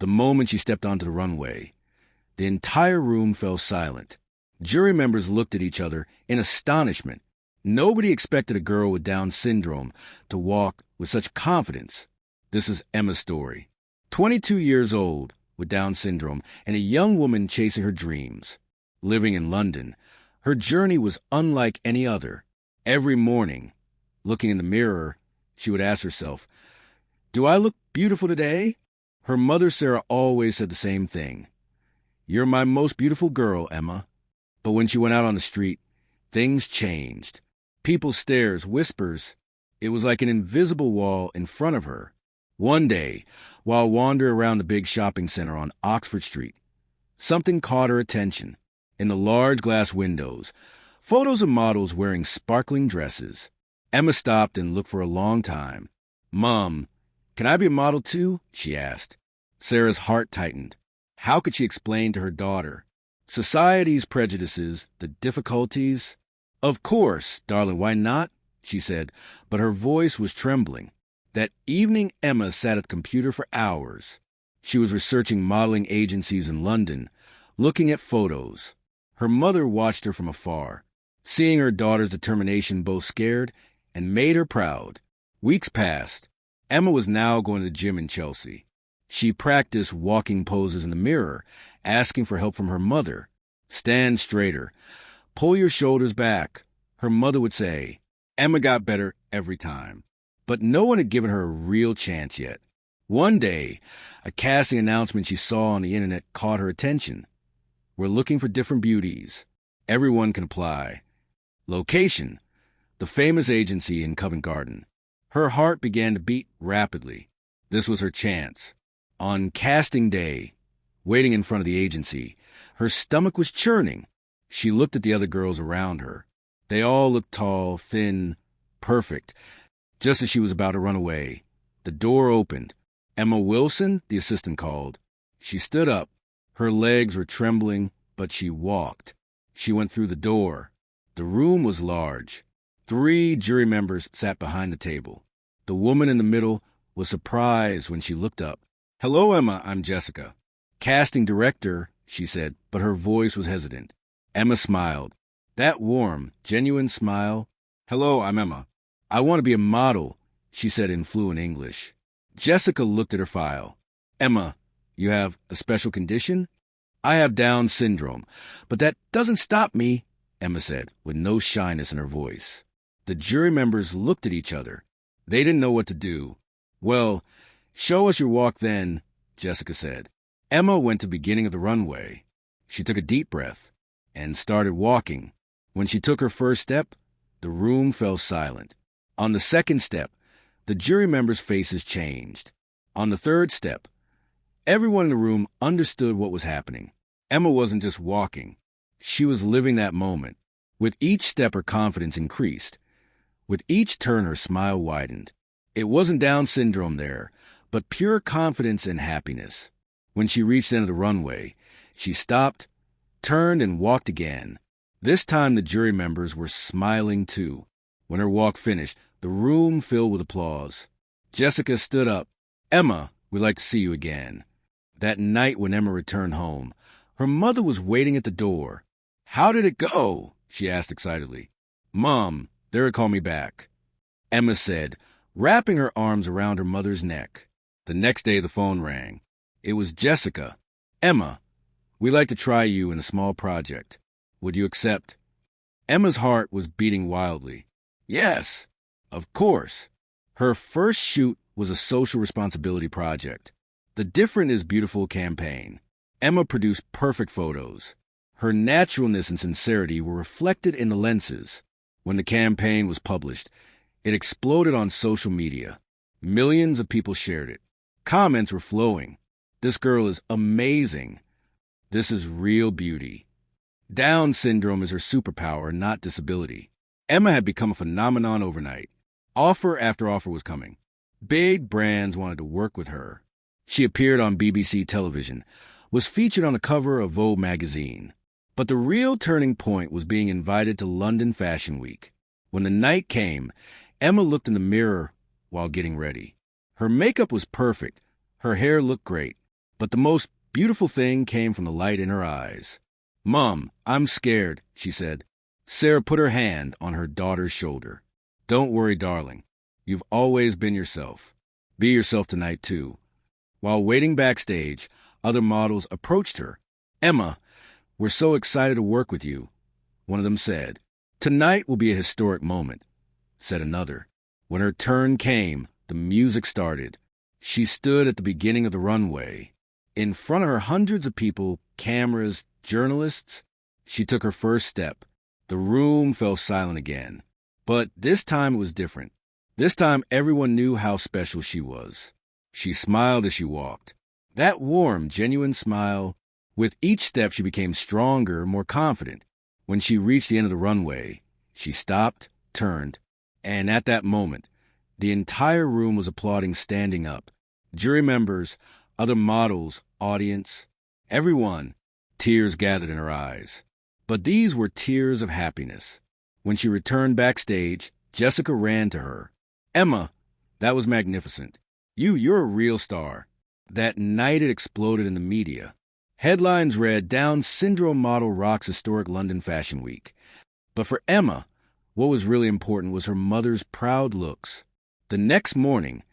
The moment she stepped onto the runway, the entire room fell silent. Jury members looked at each other in astonishment. Nobody expected a girl with Down syndrome to walk with such confidence. This is Emma's story. 22 years old with Down syndrome and a young woman chasing her dreams. Living in London, her journey was unlike any other. Every morning, looking in the mirror, she would ask herself, "Do I look beautiful today?" Her mother, Sarah, always said the same thing. "You're my most beautiful girl, Emma." But when she went out on the street, things changed. People's stares, whispers. It was like an invisible wall in front of her. One day, while wandering around the big shopping center on Oxford Street, something caught her attention. In the large glass windows, photos of models wearing sparkling dresses. Emma stopped and looked for a long time. "Mom, can I be a model too?" she asked. Sarah's heart tightened. How could she explain to her daughter society's prejudices, the difficulties? "Of course, darling, why not?" she said, but her voice was trembling. That evening, Emma sat at the computer for hours. She was researching modeling agencies in London, looking at photos. Her mother watched her from afar. Seeing her daughter's determination both scared and made her proud. Weeks passed. Emma was now going to the gym in Chelsea. She practiced walking poses in the mirror, asking for help from her mother. "Stand straighter. Pull your shoulders back," her mother would say. Emma got better every time. But no one had given her a real chance yet. One day, a casting announcement she saw on the internet caught her attention. "We're looking for different beauties. Everyone can apply." Location: the famous agency in Covent Garden. Her heart began to beat rapidly. This was her chance. On casting day, waiting in front of the agency, her stomach was churning. She looked at the other girls around her. They all looked tall, thin, perfect. Just as she was about to run away, the door opened. "Emma Wilson?" the assistant called. She stood up. Her legs were trembling, but she walked. She went through the door. The room was large. 3 jury members sat behind the table. The woman in the middle was surprised when she looked up. "Hello, Emma, I'm Jessica." "Casting director," she said, but her voice was hesitant. Emma smiled. That warm, genuine smile. "Hello, I'm Emma. I want to be a model," she said in fluent English. Jessica looked at her file. "Emma, you have a special condition?" "I have Down syndrome, but that doesn't stop me," Emma said, with no shyness in her voice. The jury members looked at each other. They didn't know what to do. "Well, show us your walk then," Jessica said. Emma went to the beginning of the runway. She took a deep breath and started walking. When she took her first step, the room fell silent. On the second step, the jury members' faces changed. On the third step, everyone in the room understood what was happening. Emma wasn't just walking. She was living that moment. With each step, her confidence increased. With each turn, her smile widened. It wasn't Down syndrome there, but pure confidence and happiness. When she reached the end of the runway, she stopped, turned, and walked again. This time, the jury members were smiling too. When her walk finished, the room filled with applause. Jessica stood up. "Emma, we'd like to see you again." That night when Emma returned home, her mother was waiting at the door. "How did it go?" she asked excitedly. "Mom, they'll call me back," Emma said, wrapping her arms around her mother's neck. The next day the phone rang. It was Jessica. "Emma, we'd like to try you in a small project. Would you accept?" Emma's heart was beating wildly. Yes, of course. Her first shoot was a social responsibility project. The Different is Beautiful campaign. Emma produced perfect photos. Her naturalness and sincerity were reflected in the lenses. When the campaign was published, it exploded on social media. Millions of people shared it. Comments were flowing. "This girl is amazing. This is real beauty." Down syndrome is her superpower, not disability. Emma had become a phenomenon overnight. Offer after offer was coming. Big brands wanted to work with her. She appeared on BBC television, was featured on the cover of Vogue magazine. But the real turning point was being invited to London Fashion Week. When the night came, Emma looked in the mirror while getting ready. Her makeup was perfect. Her hair looked great. But the most beautiful thing came from the light in her eyes. "Mom, I'm scared," she said. Sarah put her hand on her daughter's shoulder. "Don't worry, darling. You've always been yourself. Be yourself tonight, too." While waiting backstage, other models approached her. "Emma, we're so excited to work with you," one of them said. "Tonight will be a historic moment," said another. When her turn came, the music started. She stood at the beginning of the runway. In front of her hundreds of people, cameras, journalists. She took her first step. The room fell silent again. But this time it was different. This time everyone knew how special she was. She smiled as she walked. That warm, genuine smile. With each step she became stronger, more confident. When she reached the end of the runway, she stopped, turned, and at that moment, the entire room was applauding, standing up. Jury members, other models, audience, everyone. Tears gathered in her eyes. But these were tears of happiness. When she returned backstage, Jessica ran to her. "Emma, that was magnificent. You're a real star." That night it exploded in the media. Headlines read, "Down Syndrome Model Rocks Historic London Fashion Week." But for Emma, what was really important was her mother's proud looks. The next morning,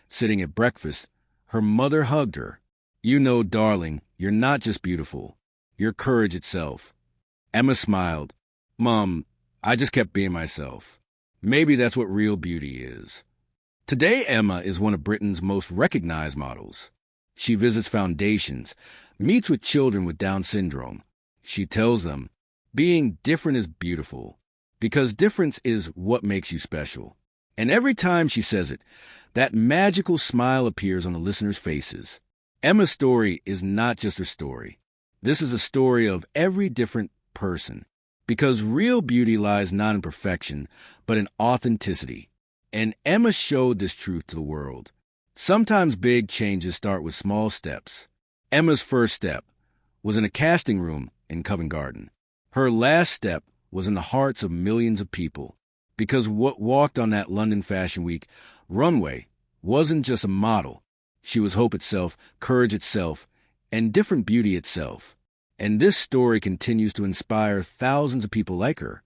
sitting at breakfast, her mother hugged her. "You know, darling, you're not just beautiful. You're courage itself." Emma smiled. "Mom, I just kept being myself. Maybe that's what real beauty is." Today, Emma is one of Britain's most recognized models. She visits foundations, meets with children with Down syndrome. She tells them, being different is beautiful, because difference is what makes you special. And every time she says it, that magical smile appears on the listeners' faces. Emma's story is not just her story. This is a story of every different person, because real beauty lies not in perfection, but in authenticity. And Emma showed this truth to the world. Sometimes big changes start with small steps. Emma's first step was in a casting room in Covent Garden. Her last step was in the hearts of millions of people, because what walked on that London Fashion Week runway wasn't just a model. She was hope itself, courage itself, and different beauty itself. And this story continues to inspire thousands of people like her.